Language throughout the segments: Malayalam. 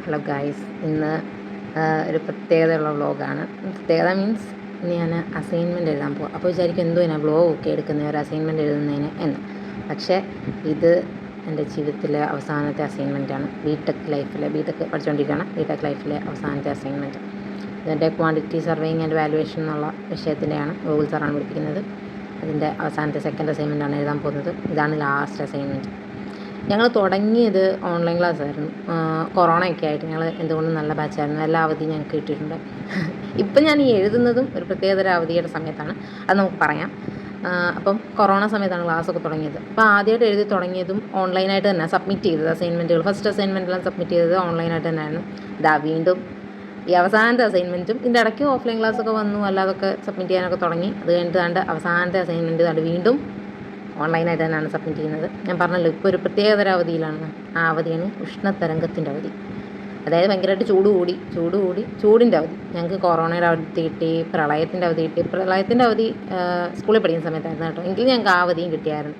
ഹലോ ഗായ്സ്, ഇന്ന് ഒരു പ്രത്യേകതയുള്ള വ്ളോഗാണ്. പ്രത്യേകത മീൻസ് ഇന്ന് ഞാൻ അസൈൻമെൻറ്റ് എഴുതാൻ പോകും. അപ്പോൾ വിചാരിക്കും എന്തോ ഞാൻ വ്ളോഗൊക്കെ എടുക്കുന്ന ഒരു അസൈൻമെൻറ്റ് എഴുതുന്നതിന് എന്ന്. പക്ഷേ ഇത് എൻ്റെ ജീവിതത്തിലെ അവസാനത്തെ അസൈൻമെൻറ്റാണ്. ബിടെക് പഠിച്ചുകൊണ്ടിരിക്കുകയാണ്. ബിടെക് ലൈഫിലെ അവസാനത്തെ അസൈൻമെൻറ്റ്. ഇതിൻ്റെ ക്വാണ്ടിറ്റി സർവേയിങ് ആൻഡ് വാലുവേഷൻ എന്നുള്ള വിഷയത്തിൻ്റെയാണ്. ഗൂഗിൾ സാറാണ് പഠിപ്പിക്കുന്നത്. അതിൻ്റെ അവസാനത്തെ സെക്കൻഡ് അസൈൻമെൻറ്റാണ് എഴുതാൻ പോകുന്നത്. ഇതാണ് ലാസ്റ്റ് അസൈൻമെൻറ്റ്. ഞങ്ങൾ തുടങ്ങിയത് ഓൺലൈൻ ക്ലാസ് ആയിരുന്നു. കൊറോണയൊക്കെ ആയിട്ട് ഞങ്ങൾ എന്തുകൊണ്ടും നല്ല ബാച്ചായിരുന്നു. എല്ലാ അവധിയും ഞങ്ങൾക്ക് കിട്ടിയിട്ടുണ്ട്. ഇപ്പം ഞാൻ ഈ എഴുതുന്നതും ഒരു പ്രത്യേകതര അവധിയുടെ സമയത്താണ്. അത് നമുക്ക് പറയാം. അപ്പം കൊറോണ സമയത്താണ് ക്ലാസ്സൊക്കെ തുടങ്ങിയത്. അപ്പോൾ ആദ്യമായിട്ട് എഴുതി തുടങ്ങിയതും ഓൺലൈനായിട്ട് തന്നെ സബ്മിറ്റ് ചെയ്തത് അസൈൻമെൻറ്റുകൾ. ഫസ്റ്റ് അസൈൻമെൻറ്റെല്ലാം സബ്മിറ്റ് ചെയ്തത് ഓൺലൈനായിട്ട് തന്നെയായിരുന്നു. വീണ്ടും ഈ അവസാനത്തെ അസൈൻമെൻറ്റും ഇതിൻ്റെ ഇടയ്ക്ക് ഓഫ്ലൈൻ ക്ലാസ്സൊക്കെ വന്നു, അല്ലാതൊക്കെ സബ്മിറ്റ് ചെയ്യാനൊക്കെ തുടങ്ങി. അത് കഴിഞ്ഞിട്ട് അവസാനത്തെ അസൈൻമെൻറ്റ് വീണ്ടും ഓൺലൈനായിട്ട് തന്നെയാണ് സബ്മിറ്റ് ചെയ്യുന്നത്. ഞാൻ പറഞ്ഞല്ലോ, ഇപ്പോൾ ഒരു പ്രത്യേകതര അവധിയിലാണ്. ആ അവധിയാണ് ഉഷ്ണതരംഗത്തിൻ്റെ അവധി. അതായത് ഭയങ്കരമായിട്ട് ചൂടിൻ്റെ അവധി. ഞങ്ങൾക്ക് കൊറോണയുടെ അവധി കിട്ടി, പ്രളയത്തിൻ്റെ അവധി കിട്ടി. പ്രളയത്തിൻ്റെ അവധി സ്കൂളിൽ പഠിക്കുന്ന സമയത്തായിരുന്നു കേട്ടോ. എങ്കിലും ഞങ്ങൾക്ക് ആ അവധിയും കിട്ടിയായിരുന്നു.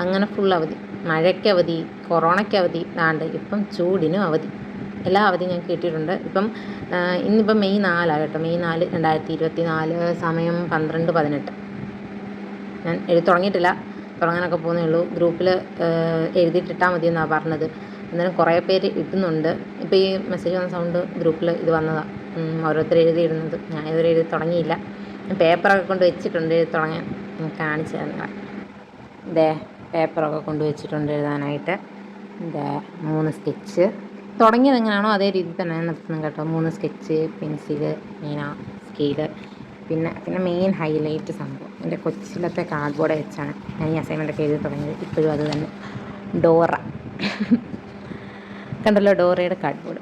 അങ്ങനെ ഫുൾ അവധി. മഴയ്ക്ക് അവധി, കൊറോണയ്ക്ക് അവധി, ഇപ്പം ചൂടിനും അവധി. എല്ലാ അവധിയും ഞങ്ങൾക്ക് കിട്ടിയിട്ടുണ്ട്. ഇന്നിപ്പം മെയ് 4 കേട്ടോ. മെയ് 4, 2024, സമയം 12:18. ഞാൻ എഴുതി തുടങ്ങിയിട്ടില്ല, തുടങ്ങാനൊക്കെ പോകുന്നേ ഉള്ളൂ. ഗ്രൂപ്പിൽ എഴുതിയിട്ടിട്ടാൽ മതി എന്നാണ് പറഞ്ഞത്. എന്നാലും കുറേ പേര് ഇടുന്നുണ്ട്. ഇപ്പോൾ ഈ മെസ്സേജ് വന്ന സൗണ്ട് ഗ്രൂപ്പിൽ ഇത് വന്നതാണ്. ഓരോരുത്തർ എഴുതിയിടുന്നത്. ഞാൻ ഇതുവരെ എഴുതി തുടങ്ങിയില്ല. ഞാൻ പേപ്പറൊക്കെ കൊണ്ട് വെച്ചിട്ടുണ്ട് എഴുതി തുടങ്ങാൻ. ഞാൻ കാണിച്ചു തരുന്നില്ല. പേപ്പറൊക്കെ കൊണ്ട് വെച്ചിട്ടുണ്ട് എഴുതാനായിട്ട്. 3 സ്കെച്ച്. തുടങ്ങിയത് എങ്ങനെയാണോ അതേ രീതിയിൽ തന്നെ നിർത്തുന്നു കേട്ടോ. 3 സ്കെച്ച്, പെൻസില്, പേന, സ്കെയില്, പിന്നെ മെയിൻ ഹൈലൈറ്റ് സംഭവം എൻ്റെ കൊച്ചിലത്തെ കാർഡ്ബോർഡ് വെച്ചാണ് ഞാൻ ഈ അസൈൻമെൻറ്റൊക്കെ എഴുതി തുടങ്ങിയത്. ഇപ്പോഴും അത് തന്നെ. ഡോറ കണ്ടല്ലോ, ഡോറയുടെ കാർഡ്ബോർഡ്.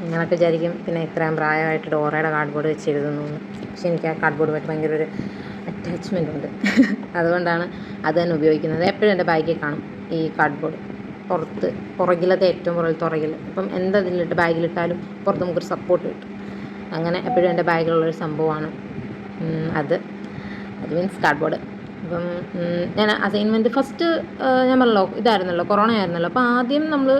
നിങ്ങളൊക്കെ വിചാരിക്കും പിന്നെ ഇത്രയും പ്രായമായിട്ട് ഡോറയുടെ കാർഡ്ബോർഡ് വെച്ച് എഴുതുന്നു. പക്ഷേ എനിക്ക് ആ കാർഡ്ബോർഡുമായിട്ട് ഭയങ്കര ഒരു അറ്റാച്ച്മെൻ്റ് ഉണ്ട്. അതുകൊണ്ടാണ് അത് തന്നെ ഉപയോഗിക്കുന്നത്. എപ്പോഴും എൻ്റെ ബാഗിൽ കാണും ഈ കാർഡ്ബോർഡ്. പുറകിലത്തെ ഏറ്റവും പുറകിൽ ഇപ്പം എന്തതിലിട്ട് ബാഗിലിട്ടാലും പുറത്ത് നമുക്കൊരു സപ്പോർട്ട് കിട്ടും. അങ്ങനെ എപ്പോഴും എൻ്റെ ബാഗിലുള്ളൊരു സംഭവമാണ് അത് മീൻസ് കാർഡ്ബോർഡ്. അപ്പം ഞാൻ അസൈൻമെൻറ്റ് ഫസ്റ്റ് ഞാൻ പറഞ്ഞല്ലോ ഇതായിരുന്നല്ലോ, കൊറോണ ആയിരുന്നല്ലോ. അപ്പോൾ ആദ്യം നമ്മൾ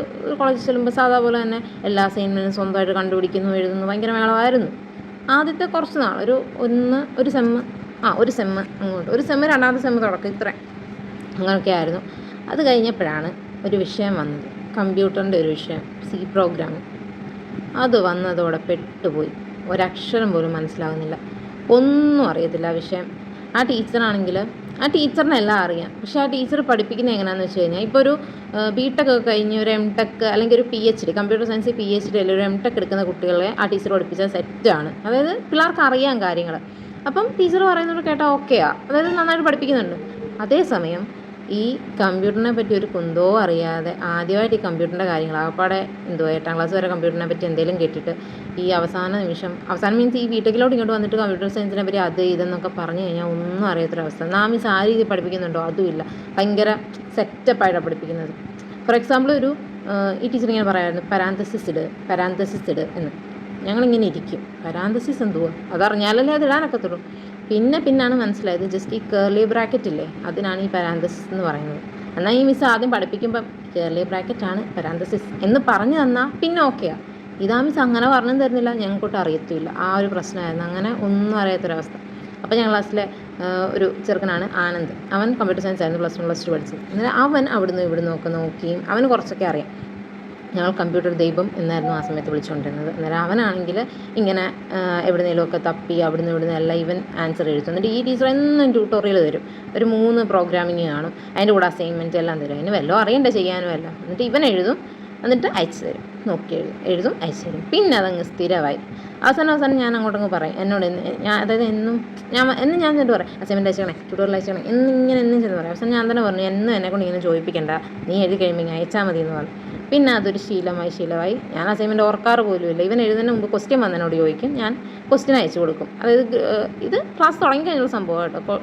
കോളേജിൽ ചെല്ലുമ്പോൾ സാധാ പോലെ തന്നെ എല്ലാ അസൈൻമെൻറ്റും സ്വന്തമായിട്ട് കണ്ടുപിടിക്കുന്നു, എഴുതുന്നു. ഭയങ്കര മേളമായിരുന്നു ആദ്യത്തെ കുറച്ച് നാൾ. ഒരു സെമ്മ് അങ്ങോട്ട്, ഒരു സെമ്മ്, രണ്ടാമത്തെ സെമ്മ് തുടക്കം, ഇത്ര അങ്ങനെയൊക്കെ ആയിരുന്നു. അത് കഴിഞ്ഞപ്പോഴാണ് ഒരു വിഷയം വന്നത്, കമ്പ്യൂട്ടറിൻ്റെ ഒരു വിഷയം, C പ്രോഗ്രാമിങ്. അത് വന്നതോടെ പെട്ടുപോയി. ഒരക്ഷരം പോലും മനസ്സിലാകുന്നില്ല, ഒന്നും അറിയത്തില്ല ആ വിഷയം. ആ ടീച്ചറിനെ എല്ലാം അറിയാം. പക്ഷേ ആ ടീച്ചർ പഠിപ്പിക്കുന്നത് എങ്ങനെയാണെന്ന് വെച്ച് കഴിഞ്ഞാൽ, ഇപ്പോൾ ഒരു ബിടെക് ഒക്കെ കഴിഞ്ഞ് ഒരു MTech അല്ലെങ്കിൽ ഒരു PhD, കമ്പ്യൂട്ടർ സയൻസ് PhD അല്ലെങ്കിൽ ഒരു MTech എടുക്കുന്ന കുട്ടികളെ ആ ടീച്ചർ പഠിപ്പിച്ചാൽ സെറ്റാണ്. അതായത് പിള്ളേർക്ക് അറിയാം കാര്യങ്ങൾ. അപ്പം ടീച്ചർ പറയുന്നത് കേട്ടാൽ ഓക്കെയാണ്, അതായത് നന്നായിട്ട് പഠിപ്പിക്കുന്നുണ്ട്. അതേസമയം ഈ കമ്പ്യൂട്ടറിനെ പറ്റി ഒരു കുന്തോ അറിയാതെ ആദ്യമായിട്ട് ഈ കമ്പ്യൂട്ടറിൻ്റെ കാര്യങ്ങൾ ആകപ്പാടെ 8ാം ക്ലാസ് വരെ കമ്പ്യൂട്ടറിനെ പറ്റി എന്തെങ്കിലും കേട്ടിട്ട് ഈ അവസാനം മീൻസ് ഈ ബിടെക്കിലോട്ട് ഇങ്ങോട്ട് വന്നിട്ട് കമ്പ്യൂട്ടർ സയൻസിനെ പറ്റി അത് ഇതെന്നൊക്കെ പറഞ്ഞു കഴിഞ്ഞാൽ ഒന്നും അറിയാത്തൊരവസ്ഥ. നാം ഈ ആ രീതി പഠിപ്പിക്കുന്നുണ്ടോ അതുമില്ല. ഭയങ്കര സെറ്റപ്പായിട്ടാണ് പഠിപ്പിക്കുന്നത്. ഫോർ എക്സാമ്പിൾ ഈ ടീച്ചർ ഇങ്ങനെ പറയാമായിരുന്നു, പരാന്തസിസ് ഇട് എന്ന്. ഞങ്ങളിങ്ങനെ ഇരിക്കും, പരാന്തസിസ് എന്തുവാ, അതറിഞ്ഞാലല്ലേ അത് ഇടാനൊക്കത്തുള്ളൂ. പിന്നാണ് മനസ്സിലായത്, ജസ്റ്റ് ഈ കേർലി ബ്രാക്കറ്റ് ഇല്ലേ, അതിനാണ് ഈ പരാന്തസിസ് എന്ന് പറയുന്നത്. എന്നാൽ ഈ മിസ് ആദ്യം പഠിപ്പിക്കുമ്പം കേർലി ബ്രാക്കറ്റാണ് പരാന്തസിസ് എന്ന് പറഞ്ഞു തന്നാൽ പിന്നെ ഓക്കെയാണ്. ഇതാ മിസ് അങ്ങനെ പറഞ്ഞു തരുന്നില്ല, ഞങ്ങൾക്കൊട്ട് അറിയത്തില്ല. ആ ഒരു പ്രശ്നമായിരുന്നു. അങ്ങനെ ഒന്നും അറിയാത്തൊരവസ്ഥ. അപ്പോൾ ഞങ്ങൾ ക്ലാസ്സിലെ ഒരു ചെറുക്കനാണ് ആനന്ദ്. അവൻ കമ്പ്യൂട്ടർ സയൻസ് ആയിരുന്നു, +1 +2 പഠിച്ചത്. എന്നാൽ അവൻ അവിടുന്ന് നോക്കിയും അവന് കുറച്ചൊക്കെ അറിയാം. ഞങ്ങൾ കമ്പ്യൂട്ടർ ദൈവം എന്നായിരുന്നു ആ സമയത്ത് വിളിച്ചുകൊണ്ടിരുന്നത്. അന്നേരം അവനാണെങ്കിൽ ഇങ്ങനെ എവിടുന്നേലുമൊക്കെ തപ്പി ഇവിടുന്ന് എല്ലാം ഇവൻ ആൻസർ എഴുതും. എന്നിട്ട് ഈ ടീച്ചർ എന്നും ട്യൂട്ടോറിയൽ തരും. ഒരു 3 പ്രോഗ്രാമിങ് കാണും, അതിൻ്റെ കൂടെ അസൈൻമെൻറ്റ് എല്ലാം തരും. അതിന് വല്ലതും അറിയണ്ടേ ചെയ്യാനും എല്ലാം. എന്നിട്ട് ഇവൻ എഴുതും, എന്നിട്ട് അയച്ചു തരും. നോക്കി എഴുതും അയച്ചു തരും. പിന്നെ അതങ്ങ് സ്ഥിരമായി. അവസാനം ഞാൻ അങ്ങോട്ടങ്ങ് പറയും, എന്നോട് ഞാൻ ചെന്ന് പറയാം, അസൈൻമെൻറ്റ് അയച്ചേക്കണേ, ട്യൂട്ടോറിയൽ അയച്ചേക്കണേ എന്നും ചെന്ന് പറയാം. അവസാനം ഞാൻ തന്നെ പറഞ്ഞു, എന്നെക്കൊണ്ട് ഇങ്ങനെ ചോദിപ്പിക്കണ്ട, നീ എഴുതി കഴിയുമ്പോൾ അയച്ചാൽ മതി എന്ന് പറഞ്ഞു. പിന്നെ അതൊരു ശീലമായി. ഞാൻ അസൈൻമെൻറ്റ് ഓർക്കാറ് പോലുമില്ല. ഇവൻ എഴുതുന്നതിന് മുമ്പ് ക്വസ്റ്റ്യൻ വന്നതിനോട് ചോദിക്കും, ഞാൻ ക്വസ്റ്റ്യൻ അയച്ചു കൊടുക്കും. അതായത് ഇത് ക്ലാസ് തുടങ്ങി കഴിഞ്ഞുള്ള സംഭവം കേട്ടോ.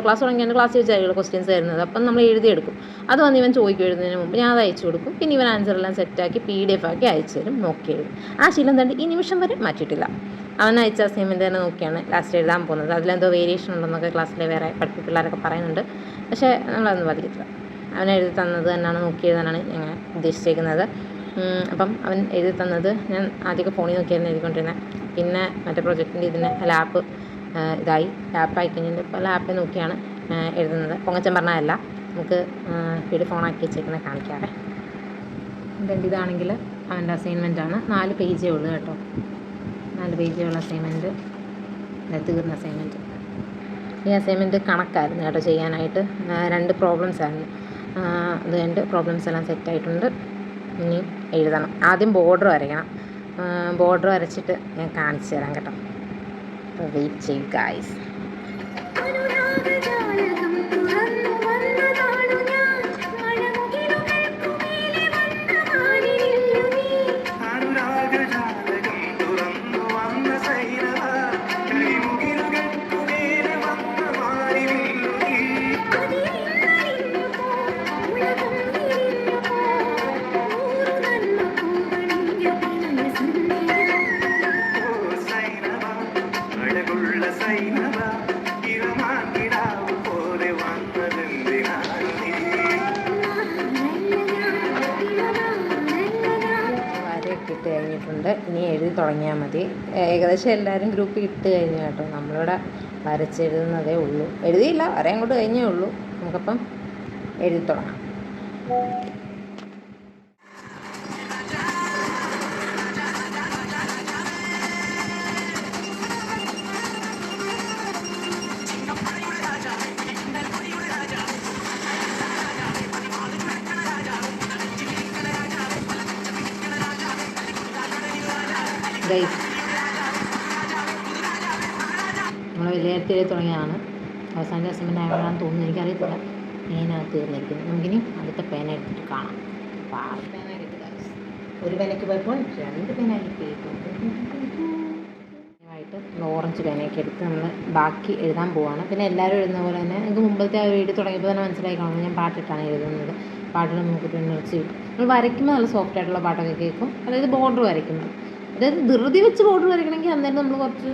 ക്ലാസ് തുടങ്ങി കഴിഞ്ഞാൽ ക്ലാസ് വെച്ചായിരിക്കും ക്വസ്റ്റ്യൻസ് തരുന്നത്. അപ്പം നമ്മൾ എഴുതിയെടുക്കും. അത് വന്ന് ഇവൻ ചോദിക്കും എഴുതുന്നതിന് മുമ്പ്, ഞാൻ അത് അയച്ചു കൊടുക്കും. പിന്നെ ഇവൻ ആൻസറെല്ലാം സെറ്റാക്കി PDF ആക്കി അയച്ചു തരും, നോക്കി എഴുതും. ആ ശീലം തന്നെ ഈ നിമിഷം വരെ മാറ്റിയിട്ടില്ല. അവൻ അയച്ച അസൈൻമെൻറ്റ് തന്നെ നോക്കിയാണ് ലാസ്റ്റ് എഴുതാൻ പോകുന്നത്. അതിലെന്തോ വേരിയേഷൻ ഉണ്ടെന്നൊക്കെ ക്ലാസ്സിലെ വേറെ പിള്ളേരൊക്കെ പറയുന്നുണ്ട്. പക്ഷേ നമ്മളതൊന്നും ബാധിക്കത്തില്ല. അവൻ എഴുതി തന്നത് തന്നെയാണ്, നോക്കി എഴുതാനാണ് ഞങ്ങൾ ഉദ്ദേശിച്ചേക്കുന്നത്. അപ്പം അവൻ എഴുതി തന്നത് ഞാൻ ആദ്യമൊക്കെ ഫോണിൽ നോക്കിയായിരുന്നു എഴുതിക്കൊണ്ടിരുന്നത്. പിന്നെ മറ്റേ പ്രൊജക്റ്റിൻ്റെ ഇതിന് ലാപ്പ് ലാപ്പായി കഴിഞ്ഞിട്ട് ഇപ്പോൾ ലാപ്പിൽ നോക്കിയാണ് എഴുതുന്നത്. പൊങ്ങച്ചൻ പറഞ്ഞതല്ല, നമുക്ക് PDF ഓണാക്കി വെച്ചേക്കുന്നത് കാണിക്കാതെ. ഇതാണെങ്കിൽ അവൻ്റെ അസൈൻമെൻറ്റാണ്. 4 പേജേ ഉള്ളൂ കേട്ടോ. 4 പേജേ ഉള്ള അസൈൻമെൻറ്റ്, തീർന്ന അസൈൻമെൻറ്റ്. ഈ അസൈൻമെൻറ്റ് കണക്കായിരുന്നു കേട്ടോ ചെയ്യാനായിട്ട്. 2 പ്രോബ്ലംസ് ആയിരുന്നു. അത് 2 പ്രോബ്ലംസ് എല്ലാം സെറ്റായിട്ടുണ്ട്. ഇനി എഴുതണം. ആദ്യം ബോർഡർ വരയ്ക്കണം. ബോർഡർ വരച്ചിട്ട് ഞാൻ കാണിച്ചു തരാം കേട്ടോ. അപ്പോൾ വെയിറ്റ് ചെയ്യും ഗായ്സ്. ഇട്ട് കഴിഞ്ഞിട്ടുണ്ട്. ഇനി എഴുതി തുടങ്ങിയാൽ മതി. ഏകദേശം എല്ലാവരും ഗ്രൂപ്പിൽ ഇട്ട് കഴിഞ്ഞു കേട്ടോ. നമ്മളിവിടെ വരച്ചെഴുതുന്നതേ ഉള്ളൂ. എഴുതിയില്ല, വരയും കൊണ്ട് കഴിഞ്ഞേ ഉള്ളൂ. നമുക്കപ്പം എഴുതി തുടങ്ങാം. നമ്മൾ വിലയിരുത്തി തുടങ്ങിയതാണ്. അവസാനത്തെ അസൈൻമെൻ്റ് ആയതുകൊണ്ടാണെന്ന് തോന്നുന്നു, എനിക്കറിയത്തില്ല. പേനകത്ത് തീർന്നിരിക്കുന്നു. നമുക്കിനി അടുത്ത പേന എടുത്തിട്ട് കാണാം. പേന എടുക്കുക. ഒരു പേനയ്ക്ക് പോയപ്പോൾ 2 പേന കിട്ടിയിട്ടുണ്ട്. ഓറഞ്ച് പേനയൊക്കെ എടുത്ത് നമ്മൾ ബാക്കി എഴുതാൻ പോവാണ്. പിന്നെ എല്ലാവരും എഴുതുന്ന പോലെ തന്നെ എനിക്ക് മുമ്പത്തെ ആ വീഡിയോ തുടങ്ങിയപ്പോൾ തന്നെ മനസ്സിലായി കാണും, ഞാൻ പാട്ടിട്ടാണ് എഴുതുന്നത്. പാട്ടിൽ നമുക്ക് എനർജി കിട്ടും. നമ്മൾ വരയ്ക്കുമ്പോൾ നല്ല സോഫ്റ്റ് ആയിട്ടുള്ള പാട്ടൊക്കെ കേൾക്കും. അതായത് ബോർഡർ വരയ്ക്കുമ്പോൾ, അതായത് ധൃതി വെച്ച് ബോർഡർ വരയ്ക്കണമെങ്കിൽ അന്നേരം നമ്മൾ കുറച്ച്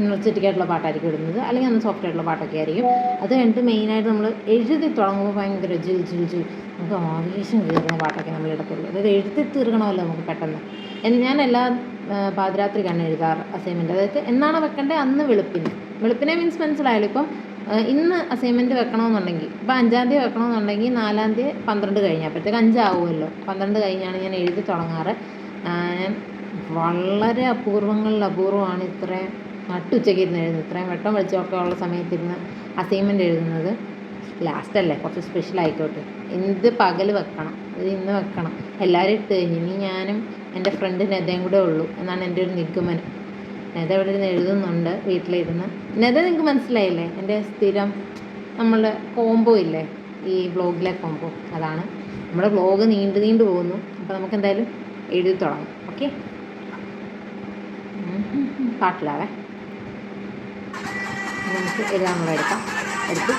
എനർജറ്റിക് ആയിട്ടുള്ള പാട്ടായിരിക്കും ഇടുന്നത്, അല്ലെങ്കിൽ അന്ന് സോഫ്റ്റ് ആയിട്ടുള്ള പാട്ടൊക്കെ ആയിരിക്കും. അത് കഴിഞ്ഞിട്ട് മെയിനായിട്ട് നമ്മൾ എഴുതി തുടങ്ങുമ്പോൾ ഭയങ്കര ജിൽ നമുക്ക് ആവേശം കയറുന്ന പാട്ടൊക്കെ നമ്മൾ ഇടത്തുള്ളൂ. അതായത് എഴുതി തീർക്കണമല്ലോ നമുക്ക് പെട്ടെന്ന്. ഞാൻ എല്ലാ പാതിരാത്രിക്കാണ് എഴുതാറ് അസൈൻമെൻറ്റ്. അതായത് എന്നാണ് വെക്കേണ്ടത് അന്ന് വെളുപ്പിനെ മീൻസ് മനസ്സിലായാലും. ഇപ്പം ഇന്ന് അസൈൻമെൻറ്റ് വെക്കണമെന്നുണ്ടെങ്കിൽ ഇപ്പോൾ 5-ാം തീയതി വെക്കണമെന്നുണ്ടെങ്കിൽ 4-ാം തീയതി 12 കഴിഞ്ഞപ്പോഴത്തേക്ക് 5 ആവുമല്ലോ. 12 കഴിഞ്ഞാണ് ഞാൻ എഴുതി തുടങ്ങാറ്. ഞാൻ വളരെ അപൂർവമാണ് ഇത്രയും നട്ടുച്ചയ്ക്ക് ഇരുന്ന് എഴുതുന്നത്. ഇത്രയും വെട്ടം വെളിച്ചമൊക്കെ ഉള്ള സമയത്തിരുന്ന് അസൈൻമെൻറ്റ് എഴുതുന്നത്. ലാസ്റ്റല്ലേ, കുറച്ച് സ്പെഷ്യൽ ആയിക്കോട്ടെ. ഇത് പകൽ വെക്കണം, ഇത് ഇന്ന് വെക്കണം. എല്ലാവരും ഇട്ട് കഴിഞ്ഞു. ഇനി ഞാനും എൻ്റെ ഫ്രണ്ട് നെതയും കൂടെ ഉള്ളൂ എന്നാണ് എൻ്റെ ഒരു നിഗമനം. നെത ഇവിടെ ഇരുന്ന് എഴുതുന്നുണ്ട് വീട്ടിലിരുന്ന്. നെത നിങ്ങൾക്ക് മനസ്സിലായില്ലേ, എൻ്റെ സ്ഥിരം നമ്മളുടെ കോംബോ ഇല്ലേ, ഈ വ്ളോഗിലെ കോംബോ. അതാണ് നമ്മുടെ വ്ളോഗ് നീണ്ടു പോകുന്നു. അപ്പോൾ നമുക്ക് എന്തായാലും എഴുതി തുടങ്ങാം. ഓക്കെ, പാട്ടിലാവേ. നമുക്ക് എഴുതാനുള്ള എടുത്ത് എഴുതാം.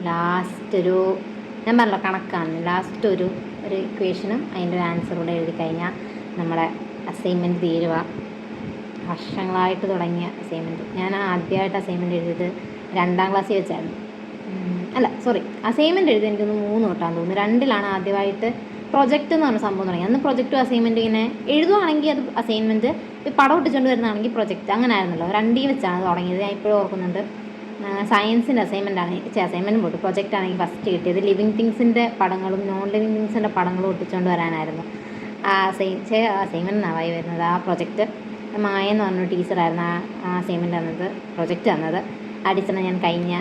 ലാസ്റ്റ് ഞാൻ പറഞ്ഞ കണക്കാണ്. ലാസ്റ്റ് ഒരു ഇക്വേഷനും അതിൻ്റെ ഒരു ആൻസർ കൂടെ എഴുതി കഴിഞ്ഞാൽ നമ്മുടെ അസൈൻമെൻറ്റ് തീരുക. വർഷങ്ങളായിട്ട് തുടങ്ങിയ അസൈൻമെൻറ്റ്. ഞാൻ ആദ്യമായിട്ട് അസൈൻമെൻറ്റ് എഴുതിയത് 2-ാം ക്ലാസ്സിൽ വെച്ചായിരുന്നു. അസൈൻമെൻറ്റ് എഴുതി എനിക്കൊന്ന് 3 തൊട്ടാന്ന് തോന്നുന്നു. 2-ലാണ് ആദ്യമായിട്ട് പ്രൊജക്റ്റ് എന്ന് പറഞ്ഞ സംഭവം തുടങ്ങി. അന്ന് പ്രൊജക്റ്റും അസൈൻമെൻറ്റ് ഇങ്ങനെ എഴുതുവാണെങ്കിൽ അത് അസൈൻമെൻറ്റ്, പടം ഒട്ടിച്ചുകൊണ്ട് വരുന്നതാണെങ്കിൽ പ്രൊജക്റ്റ്, അങ്ങനെ ആയിരുന്നല്ലോ. 2 വെച്ചാണ് തുടങ്ങിയത്. ഞാൻ ഇപ്പോഴും ഓർക്കുന്നുണ്ട്. സയൻസിൻ്റെ അസൈൻമെൻറ്റാണ്, അസൈൻമെൻറ്റും പോയിട്ട് പ്രൊജക്റ്റ് ആണെങ്കിൽ ഫസ്റ്റ് കിട്ടിയത്. ലിവിങ് തിങ്സിൻ്റെ പടങ്ങളും നോൺ ലിവിങ് തിങ്സിൻ്റെ പടങ്ങളും ഒട്ടിച്ചുകൊണ്ട് വരാനായിരുന്നു അസൈൻമെൻറ്റ് നവായി വരുന്നത്. ആ പ്രൊജക്റ്റ് മായ എന്ന് പറഞ്ഞൊരു ടീച്ചറായിരുന്നു ആ അസൈൻമെൻറ്റ് തന്നത്, പ്രൊജക്റ്റ് തന്നത്. ആ ടീച്ചറിനെ ഞാൻ കഴിഞ്ഞ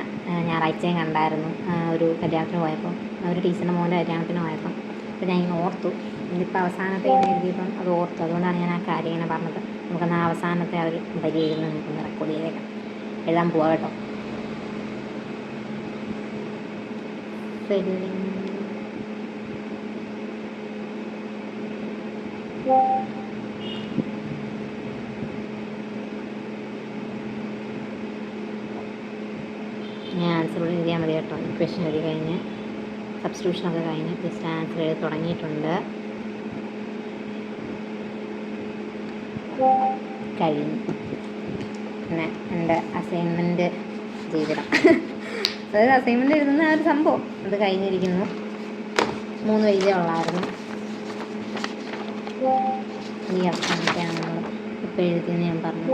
ഞായറാഴ്ചയും കണ്ടായിരുന്നു. ഒരു കല്യാണത്തിന് പോയപ്പോൾ, ഒരു ടീച്ചറിൻ്റെ മോൻ്റെ കല്യാണത്തിന് പോയപ്പോൾ. അപ്പോൾ ഞാൻ ഇങ്ങനെ ഓർത്തു ഇതിപ്പോൾ അവസാനത്തെ ഇങ്ങനെ എഴുതിയപ്പം അത് ഓർത്തു, അതുകൊണ്ടാണ് ഞാൻ ആ കാര്യം ഇങ്ങനെ പറഞ്ഞത്. നമുക്കെന്നാൽ അവസാനത്തെ ആ ഒരു വരി എഴുതുന്ന നമുക്കൊന്ന് റെക്കോർഡ് ചെയ്തേക്കാം. എഴുതാൻ പോവാം കേട്ടോ. ഞാൻ ആൻസർ എഴുതിയാൽ മതി കേട്ടോ. ഇക്വേഷൻ എഴുതി കഴിഞ്ഞ് സബ്സ്റ്റിറ്റ്യൂഷനൊക്കെ കഴിഞ്ഞ് ജസ്റ്റ് ആൻസർ എഴുതി തുടങ്ങിയിട്ടുണ്ട്. കഴിഞ്ഞു. പിന്നെ എൻ്റെ അസൈൻമെൻറ്റ് ചെയ്തിടാം. അതായത് അസൈൻമെൻറ്റ് എഴുതുന്ന ആ ഒരു സംഭവം അത് കഴിഞ്ഞിരിക്കുന്നു. 3 പേജേ ഉള്ളായിരുന്നു. ഈ അവസാനത്തെയാണ് നമ്മൾ ഇപ്പോൾ എഴുതിയെന്ന് ഞാൻ പറഞ്ഞു.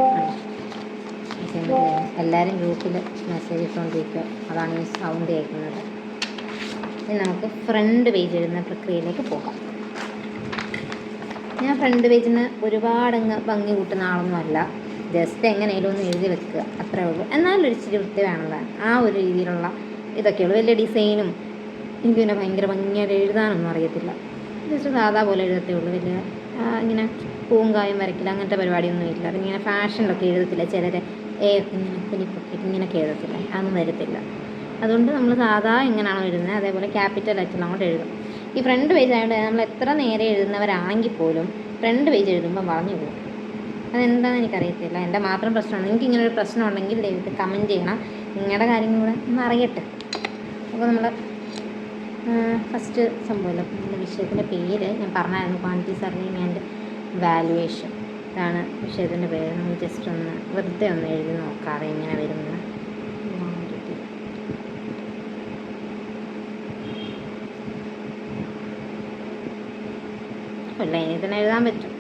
അസൈൻമെൻറ്റ് കഴിഞ്ഞു. എല്ലാവരും ഗ്രൂപ്പിൽ മെസ്സേജ് ഇട്ടുകൊണ്ടിരിക്കുക, അതാണ് ഈ സൗണ്ട് കേൾക്കുന്നത്. ഇനി നമുക്ക് ഫ്രണ്ട് പേജ് എഴുതുന്ന പ്രക്രിയയിലേക്ക് പോകാം. ഞാൻ ഫ്രണ്ട് പേജിന് ഒരുപാടങ്ങ് ഭംഗി കൂട്ടുന്ന ആളൊന്നുമല്ല. ജസ്റ്റ് എങ്ങനെയും ഒന്ന് എഴുതി വെക്കുക, അത്രേ ഉള്ളൂ. എന്നാലും ഒരു ഇച്ചിരി വൃത്തി വേണതാണ്. ആ ഒരു രീതിയിലുള്ള ഇതൊക്കെയുള്ളൂ. വലിയ ഡിസൈനും എനിക്ക് പിന്നെ ഭയങ്കര ഭംഗിയായിട്ട് എഴുതാനൊന്നും അറിയത്തില്ല. ജസ്റ്റ് സാധാ പോലെ എഴുതത്തേ ഉള്ളൂ. വലിയ ഇങ്ങനെ പൂവും കായും വരയ്ക്കില്ല, അങ്ങനത്തെ പരിപാടിയൊന്നും ഇല്ല. അതിങ്ങനെ ഫാഷനിലൊക്കെ എഴുതത്തില്ല ചിലർ. ഇങ്ങനെ കുനിപ്പൊക്കിയിട്ട് ഇങ്ങനെയൊക്കെ എഴുതത്തില്ല, അതൊന്നും വരത്തില്ല. അതുകൊണ്ട് നമ്മൾ സാധാ എങ്ങനെയാണോ എഴുതുന്നത് അതേപോലെ ക്യാപിറ്റൽ ലെറ്ററിൽ അങ്ങോട്ട് എഴുതും. ഈ ഫ്രണ്ട് പേജ് ആയതുകൊണ്ട് നമ്മൾ എത്ര നേരെ എഴുതുന്നവരാണെങ്കിൽ പോലും ഫ്രണ്ട് പേജ് എഴുതുമ്പോൾ വളഞ്ഞു പോകും. അതെന്താണെന്ന് എനിക്കറിയത്തില്ല. എൻ്റെ മാത്രം പ്രശ്നമാണ്. നിങ്ങൾക്ക് ഇങ്ങനൊരു പ്രശ്നം ഉണ്ടെങ്കിൽ ദയവിട്ട് കമൻറ്റ് ചെയ്യണം. നിങ്ങളുടെ കാര്യം കൂടെ ഒന്ന് അറിയട്ടെ. അപ്പോൾ നമ്മൾ ഫസ്റ്റ് സംഭവമല്ല, നമ്മുടെ വിഷയത്തിൻ്റെ പേര് ഞാൻ പറഞ്ഞായിരുന്നു, ക്വാണ്ടിറ്റി സർവിങ് ആൻഡ് വാലുവേഷൻ. ഇതാണ് വിഷയത്തിൻ്റെ പേര്. നമ്മൾ ജസ്റ്റ് ഒന്ന് വെറുതെ ഒന്ന് എഴുതി നോക്കാതെ ഇങ്ങനെ വരുന്നത്. ഒരു ലൈനിൽ തന്നെ എഴുതാൻ പറ്റും.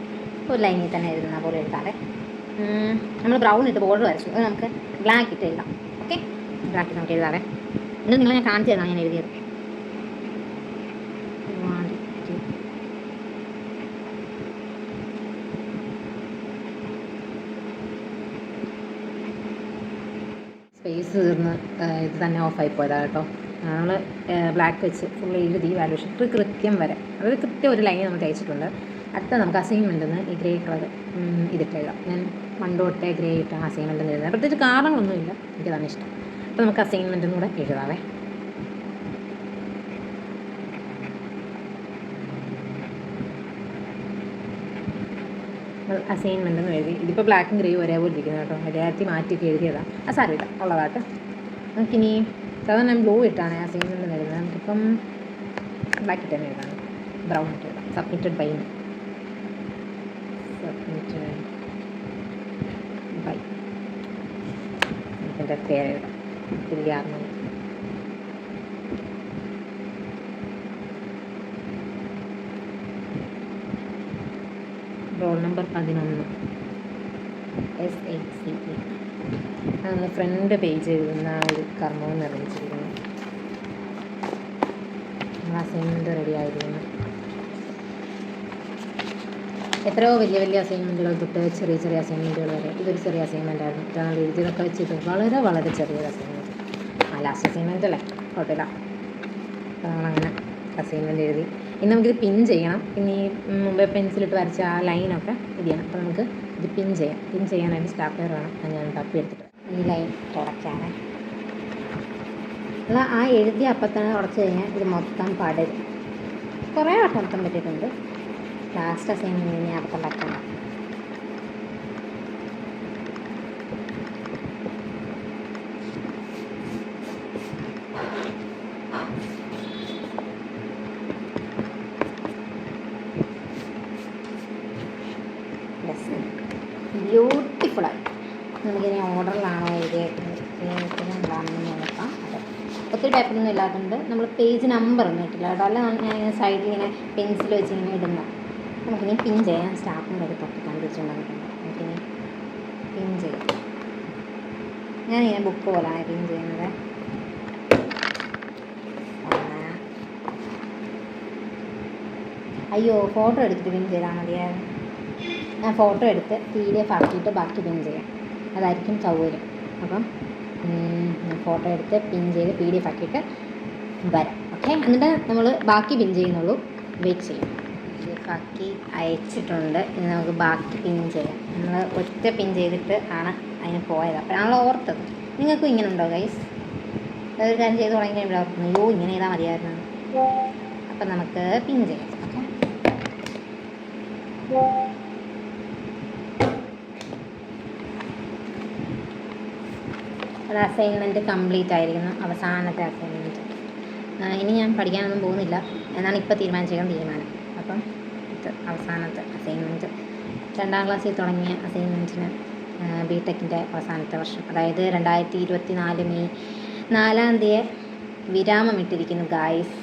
ഒരു ലൈനിൽ തന്നെ എഴുതുന്ന പോലെ എഴുതാതെ നമ്മൾ ബ്രൗൺ ഇട്ട് ബോർഡർ വരച്ചു. അത് നമുക്ക് ബ്ലാക്ക് ഇട്ട് എഴുതാം. ഓക്കെ, ബ്ലാക്ക് ഇട്ട് നമുക്ക് എഴുതാതെ. ഇത് നിങ്ങളെ ഞാൻ കാണിച്ചു തരാം ഞാൻ എഴുതിയത്. സ്പേസ് തീർന്ന് ഇത് തന്നെ ഓഫായി പോയതാണ് കേട്ടോ. നമ്മൾ ബ്ലാക്ക് വെച്ച് ഫുൾ എഴുതി വാല്യൂഷൻ കൃത്യം വരെ, അതായത് കൃത്യം ഒരു ലൈൻ നമ്മൾ തയ്ച്ചിട്ടുണ്ട്. അടുത്ത നമുക്ക് അസൈൻമെൻറ്റിന് ഈ ഗ്രേ കളർ ഇതിട്ട് എഴുതാം. ഞാൻ പണ്ടോട്ടേ ഗ്രേ ഇട്ടാണ് അസൈൻമെൻറ്റിന് എഴുതുന്നത്. പ്രത്യേകിച്ച് കാരണങ്ങളൊന്നുമില്ല, എനിക്കതാണ് ഇഷ്ടം. അപ്പോൾ നമുക്ക് അസൈൻമെൻറ്റിനും കൂടെ എഴുതാവേ. അസൈൻമെൻറ്റെന്ന് എഴുതി. ഇതിപ്പോൾ ബ്ലാക്കും ഗ്രേയും ഒരേപോലെ ഇരിക്കുന്നത് കേട്ടോ. മലയാളത്തിൽ മാറ്റിയിട്ട് എഴുതിയതാണ്. ആ സാരമില്ല, ഉള്ളതാട്ട്. നമുക്കിനി സാധാരണ ഞാൻ ബ്ലൂ ഇട്ടാണ് അസൈൻമെൻറ്റ് എഴുതുന്നത്. നമുക്കിപ്പം ബ്ലാക്ക് ഇട്ട് തന്നെ എഴുതാം, ബ്രൗൺ ഇട്ട് എഴുതാം. സബ്മിറ്റഡ് ബൈ എൻ്റെ പേര് എഴുതാം. ഇല്ലായിരുന്നു റോൾ നമ്പർ 11 SACE. നമ്മൾ ഫ്രണ്ട് പേജ് എഴുതുന്ന ഒരു കർമ്മവും നിർവഹിച്ചിരിക്കുന്നു. നമ്മൾ അസൈൻമെൻറ്റ് റെഡി ആയിരിക്കുന്നു. എത്രയോ വലിയ വലിയ അസൈൻമെൻറ്റുകൾ തൊട്ട് ചെറിയ ചെറിയ അസൈൻമെൻറ്റുകൾ വരെ. ഇതൊരു ചെറിയ അസൈൻമെൻ്റ് ആയിരുന്നു. നമ്മൾ എഴുതിയതൊക്കെ വെച്ചിട്ട് വളരെ വളരെ ചെറിയൊരു അസൈൻമെൻറ്റ്. ലാസ്റ്റ് അസൈൻമെൻറ്റ് അല്ലേ, കുഴപ്പമില്ല. അപ്പോൾ നമ്മളങ്ങനെ അസൈൻമെൻറ്റ് എഴുതി. ഇനി നമുക്കിത് പിൻ ചെയ്യണം. ഇനി മുമ്പേ പെൻസിലിട്ട് വരച്ച ആ ലൈനൊക്കെ ഇത് ചെയ്യണം. അപ്പോൾ നമുക്ക് ഇത് പിൻ ചെയ്യാം. പിൻ ചെയ്യാനായിട്ട് സ്റ്റാപ്ലർ വേണം. അത് ഞാൻ തപ്പി എടുത്തിട്ട് ഈ ലൈൻ തുടയ്ക്കാനേ. അല്ല, ആ എഴുതി അപ്പം തന്നെ തുടച്ച് കഴിഞ്ഞാൽ ഇത് മൊത്തം പടരും. കുറേ വട്ടം മൊത്തം പറ്റിയിട്ടുണ്ട്. ലാസ്റ്റ് അസൈൻമെൻറ്റ് ഇനി അപ്പം പറ്റണം. ബ്യൂട്ടിഫുള്ളായി. നമുക്കിനി ഓർഡറിലാണോ എഴുതിയേക്കുന്നത് എന്താണെന്ന് നോക്കാം. അതെ, ഒത്തിരി പേപ്പറൊന്നും ഇല്ലാത്തതുകൊണ്ട് നമ്മൾ പേജ് നമ്പർ ഒന്നും ഇട്ടില്ല കേട്ടോ. അല്ല, ഞാൻ സൈഡിൽ ഇങ്ങനെ പെൻസിൽ വെച്ച് ഇങ്ങനെ ഇടുന്ന. നമുക്കിനി പിൻ ചെയ്യാം. സ്റ്റാഫിൻ്റെ ഒരു തൊട്ട് കണ്ടിട്ടുണ്ടെങ്കിൽ നമുക്കിനി പിൻ ചെയ്യാം. ഞാനിങ്ങനെ ബുക്ക് പോലാണ് പിൻ ചെയ്യുന്നത്. അയ്യോ, ഫോട്ടോ എടുത്തിട്ട് പിൻ ചെയ്താൽ മതിയായിരുന്നു. ഞാൻ ഫോട്ടോ എടുത്ത് PDF ആക്കിയിട്ട് ബാക്കി പിൻ ചെയ്യാം, അതായിരിക്കും സൗകര്യം. അപ്പം ഞാൻ ഫോട്ടോ എടുത്ത് പിൻ ചെയ്ത് PDF ആക്കിയിട്ട് വരാം. ഓക്കെ, എന്നിട്ട് നമ്മൾ ബാക്കി പിൻ ചെയ്യുന്നുള്ളൂ. വെയിറ്റ് ചെയ്യും. PDF ആക്കി അയച്ചിട്ടുണ്ട്. ഇനി നമുക്ക് ബാക്കി പിൻ ചെയ്യാം. നമ്മൾ ഒറ്റ പിൻ ചെയ്തിട്ട് ആണ് അതിന് പോയത്. അപ്പോഴാണല്ലോ ഓർത്തത്. നിങ്ങൾക്കും ഇങ്ങനെ ഉണ്ടോ ഗൈസ്? അതൊരു കാര്യം ചെയ്ത് തുടങ്ങി കഴിയുമ്പോൾ ഓർക്കുന്നു, അയ്യോ ഇങ്ങനെ ചെയ്താൽ മതിയായിരുന്നു. അപ്പം നമുക്ക് പിൻ ചെയ്യാം. ഓക്കെ, അത് അസൈൻമെൻറ്റ് കംപ്ലീറ്റ് ആയിരിക്കുന്നു. അവസാനത്തെ അസൈൻമെൻറ്റ്. ഇനി ഞാൻ പഠിക്കാനൊന്നും പോകുന്നില്ല എന്നാണ് ഇപ്പോൾ തീരുമാനം. അപ്പം ഇത് അവസാനത്തെ അസൈൻമെൻറ്റ്. 2ാം ക്ലാസ്സിൽ തുടങ്ങിയ അസൈൻമെൻറ്റിന് ബി ടെക്കിൻ്റെ അവസാനത്തെ വർഷം, അതായത് 2024 മെയ് 4-ാം തീയതി വിരാമം ഇട്ടിരിക്കുന്നു ഗായ്സ്.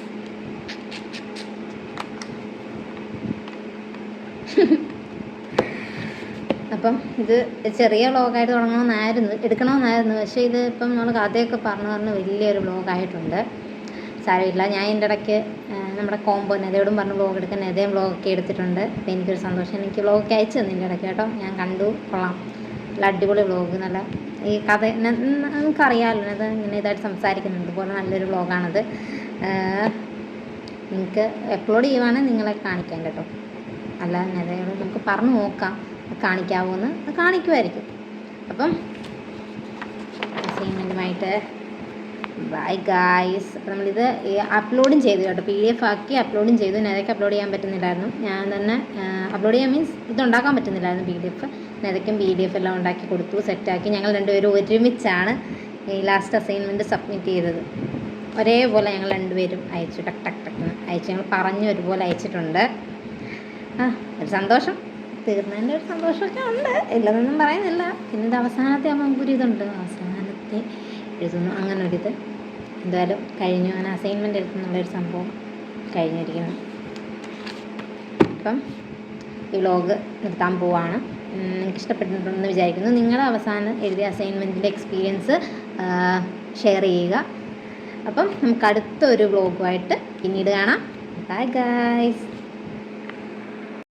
അപ്പം ഇത് ചെറിയ വ്ളോഗായിട്ട് എടുക്കണമെന്നായിരുന്നു. പക്ഷേ ഇത് ഇപ്പം നമ്മൾ കഥയൊക്കെ പറഞ്ഞ് വലിയൊരു വ്ളോഗായിട്ടുണ്ട്. സാരമില്ല, ഞാൻ എൻ്റെ ഇടയ്ക്ക് നമ്മുടെ കോംബോ നെതയോടും പറഞ്ഞ് വ്ളോഗ് എടുക്കാൻ നെതയും വ്ളോഗൊക്കെ എടുത്തിട്ടുണ്ട്. അപ്പോൾ എനിക്കൊരു സന്തോഷം. എനിക്ക് വ്ളോഗൊക്കെ അയച്ചു തന്നിൻ്റെ ഇടയ്ക്ക് കേട്ടോ. ഞാൻ കണ്ടു, കൊള്ളാം, നല്ല അടിപൊളി വ്ളോഗ്. നല്ല ഈ കഥ നമുക്കറിയാമല്ലോ, അത് ഇങ്ങനെ ഇതായിട്ട് സംസാരിക്കുന്നുണ്ട്. അതുപോലെ നല്ലൊരു വ്ളോഗാണത്. നിങ്ങൾക്ക് അപ്ലോഡ് ചെയ്യുവാണെങ്കിൽ നിങ്ങളെ കാണിക്കാം കേട്ടോ. അല്ല, നെതയോട് നമുക്ക് പറഞ്ഞു നോക്കാം കാണിക്കാവോന്ന്. കാണിക്കുമായിരിക്കും. അപ്പം അസൈൻമെൻറ്റുമായിട്ട് ബൈ ഗായ്സ്. അപ്പോൾ നമ്മളിത് അപ്ലോഡും ചെയ്തു കേട്ടോ. PDF ആക്കി അപ്ലോഡും ചെയ്തു. നെതയ്ക്ക് അപ്ലോഡ് ചെയ്യാൻ പറ്റുന്നില്ലായിരുന്നു. ഞാൻ തന്നെ അപ്ലോഡ് ചെയ്യാൻ മീൻസ് ഇതുണ്ടാക്കാൻ പറ്റുന്നില്ലായിരുന്നു PDF. നെതയ്ക്കും PDF എല്ലാം ഉണ്ടാക്കി കൊടുത്തു, സെറ്റാക്കി. ഞങ്ങൾ രണ്ടുപേരും ഒരുമിച്ചാണ് ഈ ലാസ്റ്റ് അസൈൻമെൻറ്റ് സബ്മിറ്റ് ചെയ്തത്. ഒരേപോലെ ഞങ്ങൾ രണ്ടുപേരും അയച്ചു, ടക്ക് ടക്ക് ടക്ക് അയച്ചു. ഞങ്ങൾ പറഞ്ഞ് ഒരുപോലെ അയച്ചിട്ടുണ്ട്. ഒരു സന്തോഷം, തീർന്നതിൻ്റെ ഒരു സന്തോഷമൊക്കെ ഉണ്ട്, ഇല്ലെന്നൊന്നും പറയുന്നില്ല. പിന്നെ ഇത് അവസാനത്തെ ആകുമ്പോൾ നമുക്കൊരു ഇതുണ്ട്, അവസാനത്തെ എഴുതുന്നു, അങ്ങനെ ഒരിത്. എന്തായാലും കഴിഞ്ഞു. അങ്ങനെ അസൈൻമെൻറ്റ് എഴുതുന്നുള്ളൊരു സംഭവം കഴിഞ്ഞിരിക്കുന്നു. അപ്പം ഈ വ്ളോഗ് നിർത്താൻ പോവാണ്. നിങ്ങൾക്ക് ഇഷ്ടപ്പെട്ടിട്ടുണ്ടെന്ന് വിചാരിക്കുന്നു. നിങ്ങളുടെ അവസാനം എഴുതിയ അസൈൻമെൻറ്റിൻ്റെ എക്സ്പീരിയൻസ് ഷെയർ ചെയ്യുക. അപ്പം നമുക്ക് അടുത്തൊരു വ്ളോഗുമായിട്ട് പിന്നീട് കാണാം. Bye guys.